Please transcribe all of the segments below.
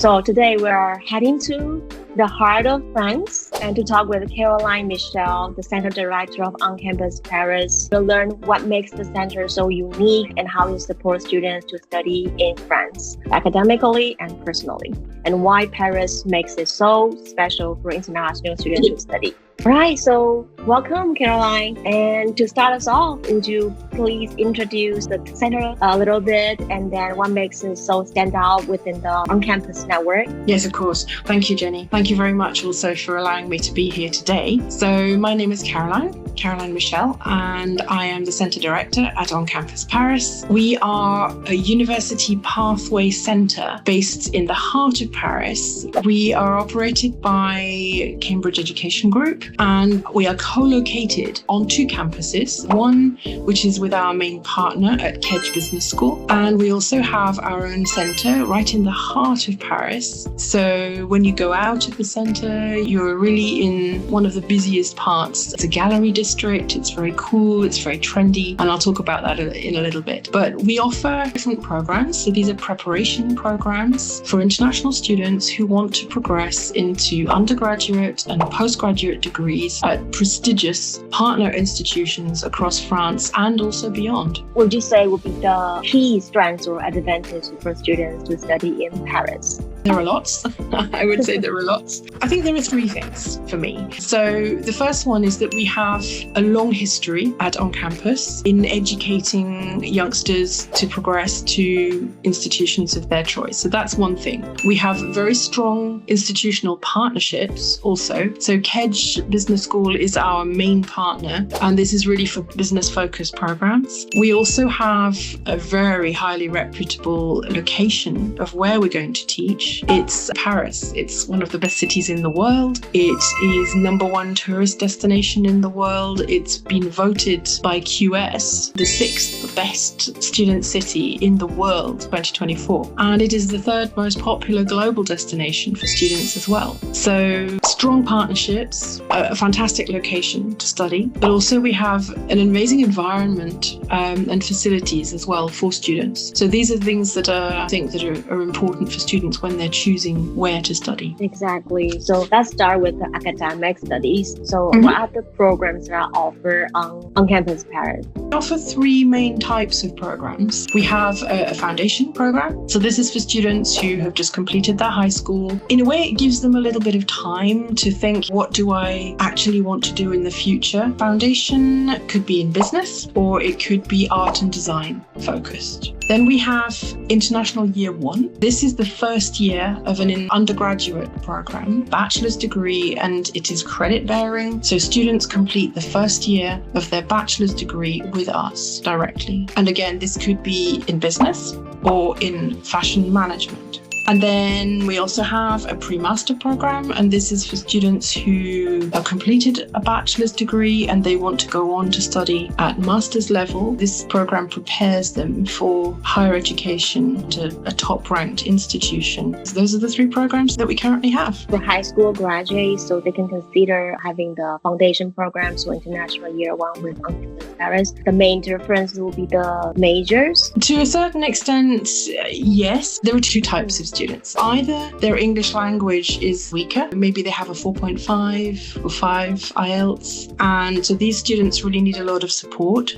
So today we are heading to the heart of France and to talk with Caroline Michel, the Center Director of OnCampus Paris, to learn what makes the center so unique and how it supports students to study in France, academically and personally, and why Paris makes it so special for international students to study. All right, so welcome, Caroline. And to start us off, would you please introduce the center a little bit and then what makes it so stand out within the on-campus network? Yes, of course. Thank you, Jenny. Thank you very much also for allowing me to be here today. So my name is Caroline Michel, and I am the Center Director at OnCampus Paris. We are a university pathway center based in the heart of Paris. We are operated by Cambridge Education Group, and we are co-located on two campuses, one which is with our main partner at Kedge Business School, and we also have our own center right in the heart of Paris. So when you go out of the center, you're really in one of the busiest parts. It's a gallery district, it's very cool, it's very trendy, and I'll talk about that in a little bit. But we offer different programs. So these are preparation programs for international students who want to progress into undergraduate and postgraduate degrees at prestigious partner institutions across France and also beyond. Would you say would be the key strengths or advantage for students to study in Paris? There are lots. I would say there are lots. I think there are three things for me. So the first one is that we have a long history at OnCampus in educating youngsters to progress to institutions of their choice. So that's one thing. We have very strong institutional partnerships also. So Kedge Business School is our main partner, and this is really for business-focused programs. We also have a very highly reputable location of where we're going to teach. It's Paris. It's one of the best cities in the world. It is #1 tourist destination in the world. It's been voted by QS the 6th best student city in the world 2024. And it is the 3rd most popular global destination for students as well. So strong partnerships, a fantastic location to study, but also we have an amazing environment and facilities as well for students. So these are things that I think that are important for students when they're choosing where to study. Exactly. So let's start with the academic studies. So what are the programs that are offered on Campus Paris? We offer three main types of programs. We have a foundation program. So this is for students who have just completed their high school. In a way, it gives them a little bit of time to think, what do I actually want to do in the future? Foundation could be in business, or it could be art and design focused. Then we have International Year 1. This is the first year of an undergraduate program, bachelor's degree, and it is credit bearing. So students complete the first year of their bachelor's degree with us directly. And again, this could be in business or in fashion management. And then we also have a pre-master program, and this is for students who have completed a bachelor's degree and they want to go on to study at master's level. This program prepares them for higher education to a top-ranked institution. So those are the three programs that we currently have. For high school graduates, so they can consider having the foundation program, so International Year 1 with OnCampus Paris. The main difference will be the majors. To a certain extent, yes. There are two types of students. Either their English language is weaker, maybe they have a 4.5 or 5 IELTS, and so these students really need a lot of support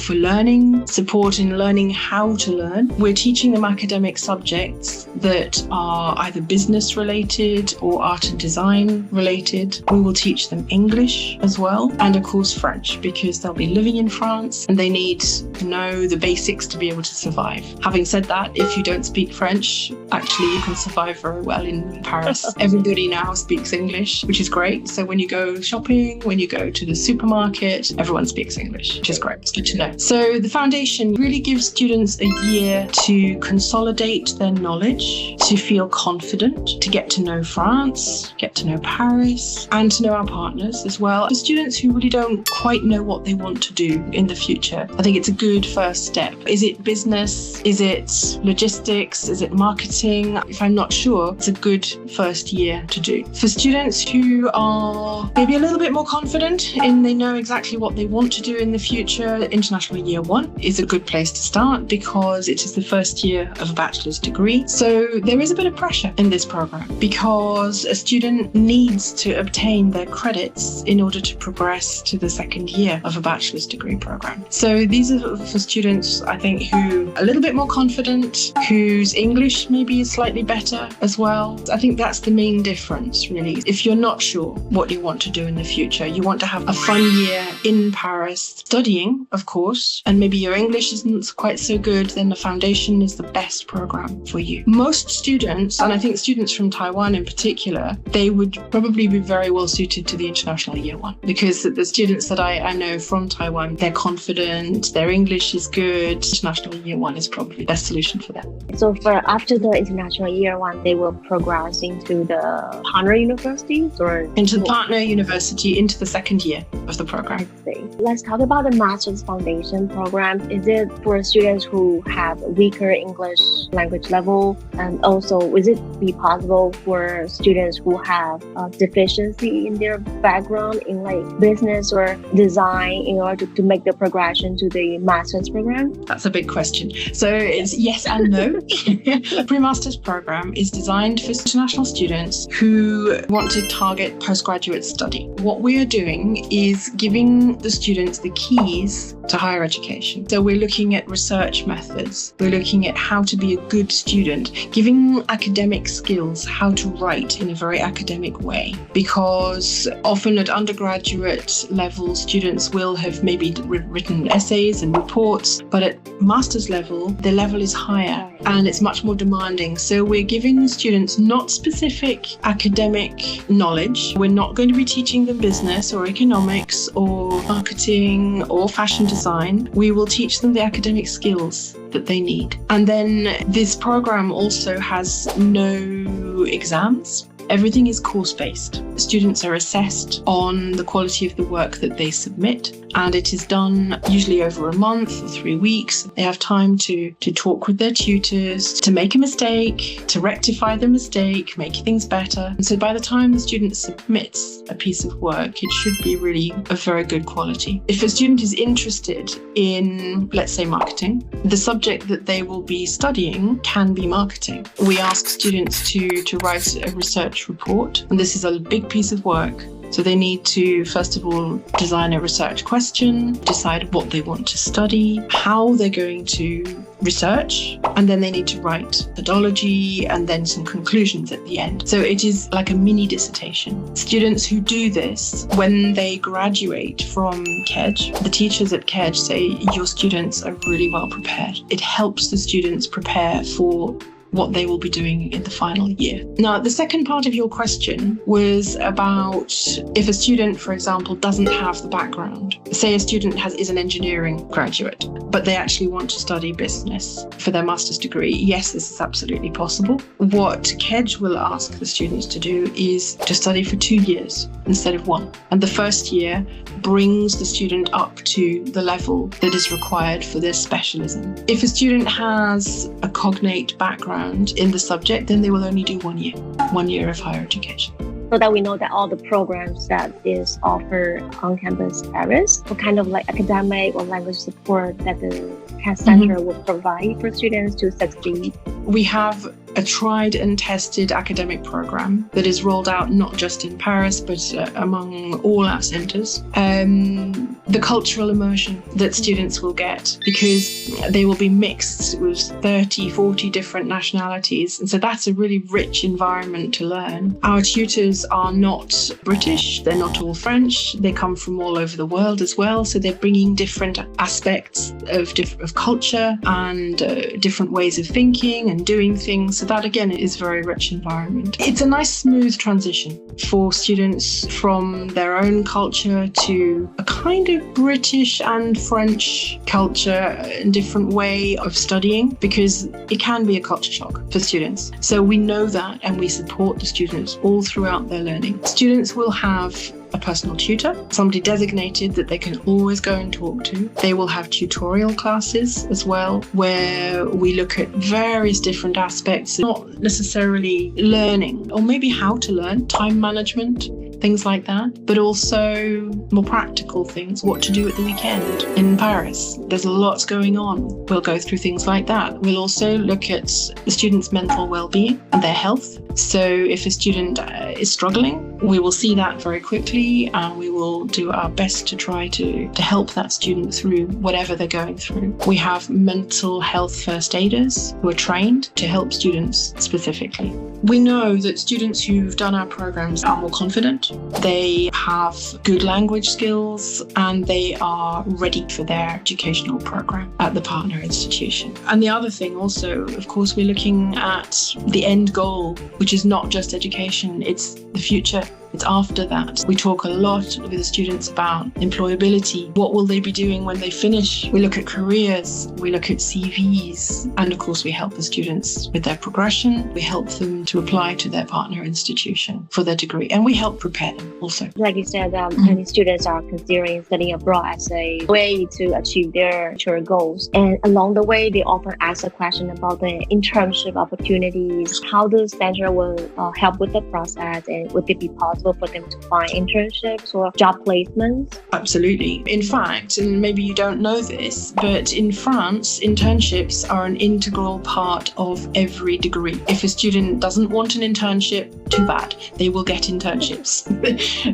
for learning, support in learning how to learn. We're teaching them academic subjects that are either business related or art and design related. We will teach them English as well, and of course French, because they'll be living in France and they need to know the basics to be able to survive. Having said that, if you don't speak French, actually you can survive very well in Paris. Everybody now speaks English, which is great. So when you go shopping, when you go to the supermarket, everyone speaks English, which is great. It's good to know. So the foundation really gives students a year to consolidate their knowledge, to feel confident, to get to know France, get to know Paris, and to know our partners as well. For students who really don't quite know what they want want to do in the future. I think it's a good first step. Is it business? Is it logistics? Is it marketing? If I'm not sure, it's a good first year to do. For students who are maybe a little bit more confident and they know exactly what they want to do in the future, International Year 1 is a good place to start because it is the first year of a bachelor's degree. So there is a bit of pressure in this program because a student needs to obtain their credits in order to progress to the second year of a bachelor's degree program. So these are for students, I think, who are a little bit more confident, whose English maybe is slightly better as well. I think that's the main difference, really. If you're not sure what you want to do in the future, you want to have a fun year in Paris, studying, of course, and maybe your English isn't quite so good, then the foundation is the best program for you. Most students, and I think students from Taiwan in particular, they would probably be very well suited to the International Year 1 because the students that I know from Taiwan, they're confident, their English is good. International Year 1 is probably the best solution for them. So for after the International Year 1, they will progress into the partner universities or into the partner university into the second year of the program. I see. Let's talk about the Master's Foundation program. Is it for students who have weaker English language level? And also, would it be possible for students who have a deficiency in their background in like business or design in order to make the progression to the master's program? That's a big question. So it's yes and no. The pre-master's program is designed for international students who want to target postgraduate study. What we are doing is giving the students the keys to higher education. So we're looking at research methods. We're looking at how to be a good student, giving academic skills, how to write in a very academic way. Because often at undergraduate level, students will have maybe written essays and reports, but at master's level, the level is higher and it's much more demanding. So we're giving students not specific academic knowledge. We're not going to be teaching them business or economics or marketing or fashion design. We will teach them the academic skills that they need. And then this program also has no exams. Everything is course-based. Students are assessed on the quality of the work that they submit, and it is done usually over a month or 3 weeks. They have time to talk with their tutors, to make a mistake, to rectify the mistake, make things better. And so by the time the student submits a piece of work, it should be really of very good quality. If a student is interested in, let's say, marketing, the subject that they will be studying can be marketing. We ask students to write a research report, and this is a big piece of work. So they need to, first of all, design a research question, decide what they want to study, how they're going to research, and then they need to write methodology and then some conclusions at the end. So it is like a mini dissertation. Students who do this, when they graduate from KEJ, the teachers at KEJ say, your students are really well prepared. It helps the students prepare for what they will be doing in the final year. Now, the second part of your question was about if a student, for example, doesn't have the background. Say a student is an engineering graduate, but they actually want to study business for their master's degree. Yes, this is absolutely possible. What KEJ will ask the students to do is to study for 2 years instead of 1. And the first year brings the student up to the level that is required for their specialism. If a student has a cognate background in the subject, then they will only do 1 year of higher education. So that we know that all the programs that is offered on campus Paris, what kind of like academic or language support that the CAS Center will provide for students to succeed. We have a tried and tested academic program that is rolled out not just in Paris, but among all our centres. The cultural immersion that students will get, because they will be mixed with 30, 40 different nationalities. And so that's a really rich environment to learn. Our tutors are not British, they're not all French, they come from all over the world as well. So they're bringing different aspects of culture and different ways of thinking and doing things. So that again is a very rich environment. It's a nice smooth transition for students from their own culture to a kind of British and French culture, a different way of studying, because it can be a culture shock for students. So we know that and we support the students all throughout their learning. Students will have a personal tutor, somebody designated that they can always go and talk to. They will have tutorial classes as well, where we look at various different aspects, not necessarily learning, or maybe how to learn, time management, things like that, but also more practical things, what to do at the weekend. In Paris, there's lots going on. We'll go through things like that. We'll also look at the student's mental well-being and their health. So if a student is struggling, we will see that very quickly, and we will do our best to try to help that student through whatever they're going through. We have mental health first aiders who are trained to help students specifically. We know that students who've done our programs are more confident, they have good language skills, and they are ready for their educational program at the partner institution. And the other thing also, of course, we're looking at the end goal, which is not just education, it's the future. It's after that. We talk a lot with the students about employability. What will they be doing when they finish? We look at careers, we look at CVs, and of course we help the students with their progression. We help them to apply to their partner institution for their degree, and we help prepare them also. Like you said, many students are considering studying abroad as a way to achieve their future goals. And along the way, they often ask a question about the internship opportunities. How the center will help with the process, and would it be possible for them to find internships or job placements? Absolutely. In fact, and maybe you don't know this, but in France, internships are an integral part of every degree. If a student doesn't want an internship, too bad. They will get internships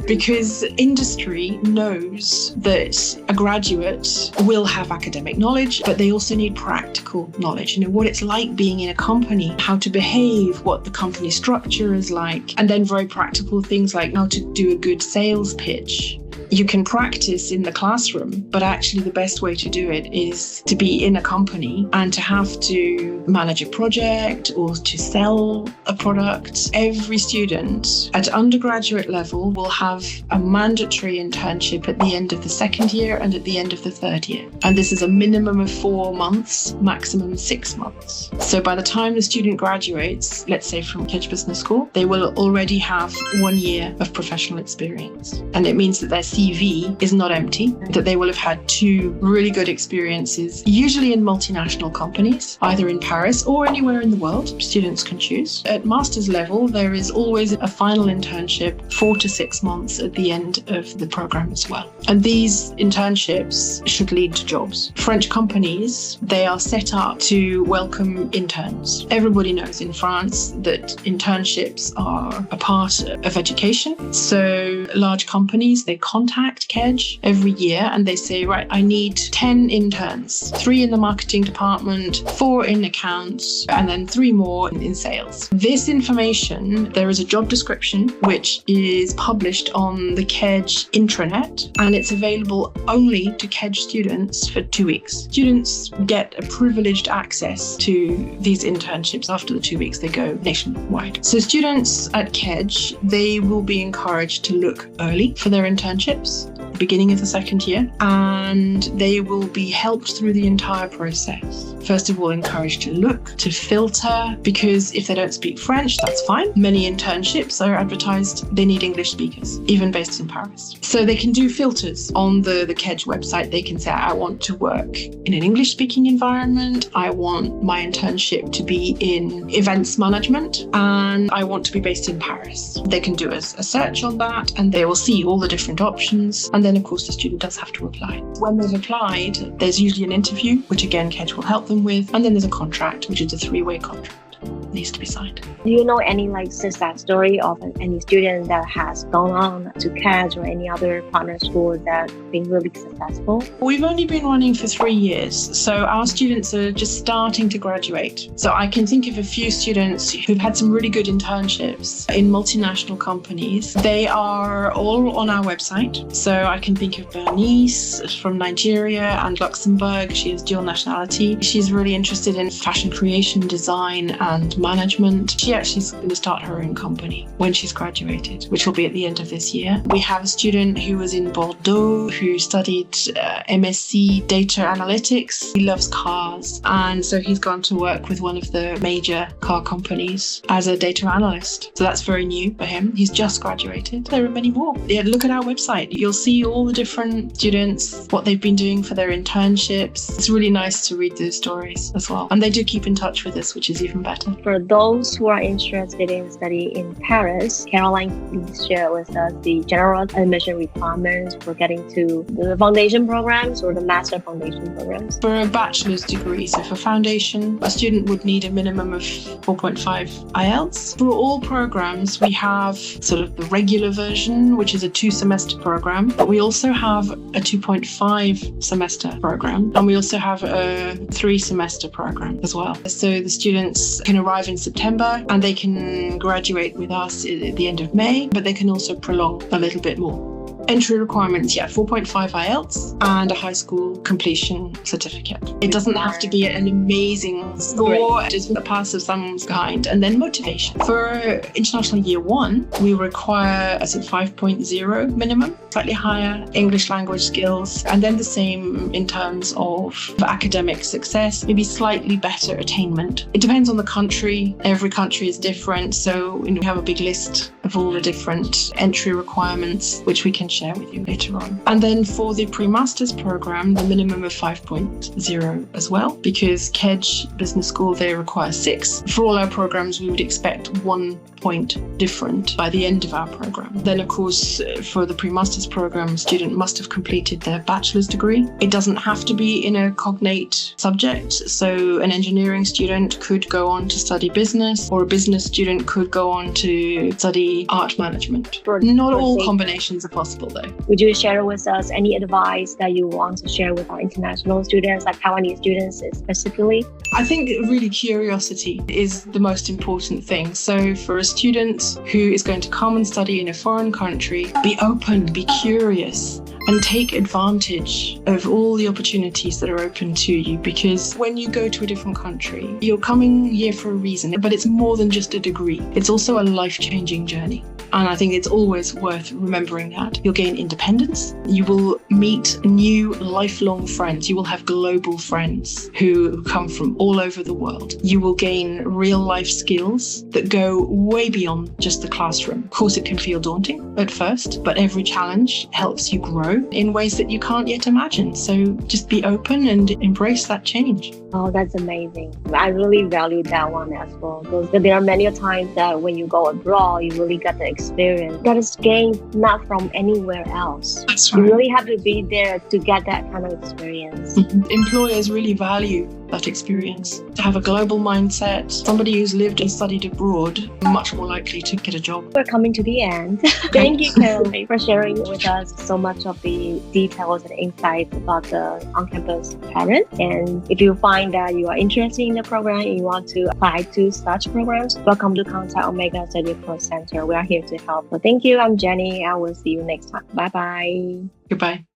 because industry knows that a graduate will have academic knowledge, but they also need practical knowledge. What it's like being in a company, how to behave, what the company structure is like, and then very practical things like how to do a good sales pitch. You can practice in the classroom, but actually the best way to do it is to be in a company and to have to manage a project or to sell a product. Every student at undergraduate level will have a mandatory internship at the end of the second year and at the end of the third year. And this is a minimum of 4 months, maximum 6 months. So by the time the student graduates, let's say from Kedge Business School, they will already have 1 year of professional experience. And it means that their CV is not empty, that they will have had 2 really good experiences, usually in multinational companies, either in Paris or anywhere in the world. Students can choose. At master's level, there is always a final internship, 4 to 6 months at the end of the program as well. And these internships should lead to jobs. French companies, they are set up to welcome interns. Everybody knows in France that internships are a part of education. So large companies, they contact Kedge every year and they say, right, I need 10 interns, 3 in the marketing department, 4 in accounts, and then 3 more in sales. This information, there is a job description which is published on the Kedge intranet, and it's available only to Kedge students for 2 weeks. Students get a privileged access to these internships. After the 2 weeks, they go nationwide. So students at Kedge, they will be encouraged to look early for their internships, the beginning of the second year, and they will be helped through the entire process. First of all, encouraged to look, to filter, because if they don't speak French, that's fine. Many internships are advertised, they need English speakers, even based in Paris. So they can do filters on the Kedge website. They can say, I want to work in an English-speaking environment, I want my internship to be in events management, and I want to be based in Paris. They can do a search on that, and they will see all the different options. And then, of course, the student does have to apply. When they've applied, there's usually an interview, which again, Kedge will help them with. And then there's a contract, which is a 3-way contract. Needs to be signed. Do you know any success story of any student that has gone on to Kedge or any other partner schools that have been really successful? We've only been running for 3 years, so our students are just starting to graduate. So I can think of a few students who've had some really good internships in multinational companies. They are all on our website. So I can think of Bernice from Nigeria and Luxembourg. She has dual nationality. She's really interested in fashion creation, design, and management. She actually is going to start her own company when she's graduated, which will be at the end of this year. We have a student who was in Bordeaux who studied MSc Data Analytics. He loves cars, and so he's gone to work with one of the major car companies as a data analyst. So that's very new for him. He's just graduated. There are many more. Yeah, look at our website. You'll see all the different students, what they've been doing for their internships. It's really nice to read those stories as well. And they do keep in touch with us, which is even better. For those who are interested in study in Paris, Caroline, please share with us the general admission requirements for getting to the foundation programs or the master foundation programs. For a bachelor's degree, so for foundation, a student would need a minimum of 4.5 IELTS. For all programs, we have sort of the regular version, which is a 2-semester program, but we also have a 2.5 semester program, and we also have a 3-semester program as well. So the students can arrive in September and they can graduate with us at the end of May, but they can also prolong a little bit more. Entry requirements, 4.5 IELTS and a high school completion certificate. It doesn't have to be an amazing score, just a pass of some kind. And then motivation. For International Year 1, we require a 5.0 minimum, slightly higher English language skills, and then the same in terms of academic success, maybe slightly better attainment. It depends on the country. Every country is different, so we have a big list of all the different entry requirements, which we can share with you later on. And then for the pre-master's program, the minimum of 5.0 as well, because KEDGE Business School, they require 6. For all our programs, we would expect 1 point different by the end of our program. Then, of course, for the pre-master's program, a student must have completed their bachelor's degree. It doesn't have to be in a cognate subject. So an engineering student could go on to study business, or a business student could go on to study art management. Not all combinations are possible, though. Would you share with us any advice that you want to share with our international students, like Taiwanese students specifically? I think really curiosity is the most important thing. So for a student who is going to come and study in a foreign country, be open, be curious, and take advantage of all the opportunities that are open to you, because when you go to a different country, you're coming here for a reason, but it's more than just a degree. It's also a life-changing journey. And I think it's always worth remembering that. You'll gain independence. You will meet new lifelong friends. You will have global friends who come from all over the world. You will gain real life skills that go way beyond just the classroom. Of course, it can feel daunting at first, but every challenge helps you grow in ways that you can't yet imagine. So just be open and embrace that change. Oh, that's amazing. I really value that one as well, because there are many times that when you go abroad, you really get the experience that is gained not from anywhere else. That's right. You really have to be there to get that kind of experience. Employers really value that experience. To have a global mindset, somebody who's lived and studied abroad, much more likely to get a job. We're coming to the end. Thank you, Caroline, for sharing with us so much of the details and insights about the OnCampus Paris. And if you find that you are interested in the program and you want to apply to such programs, welcome to contact Omega Study Pro Center. We are here to help. So thank you. I'm Jenny. I will see you next time. Bye-bye. Goodbye.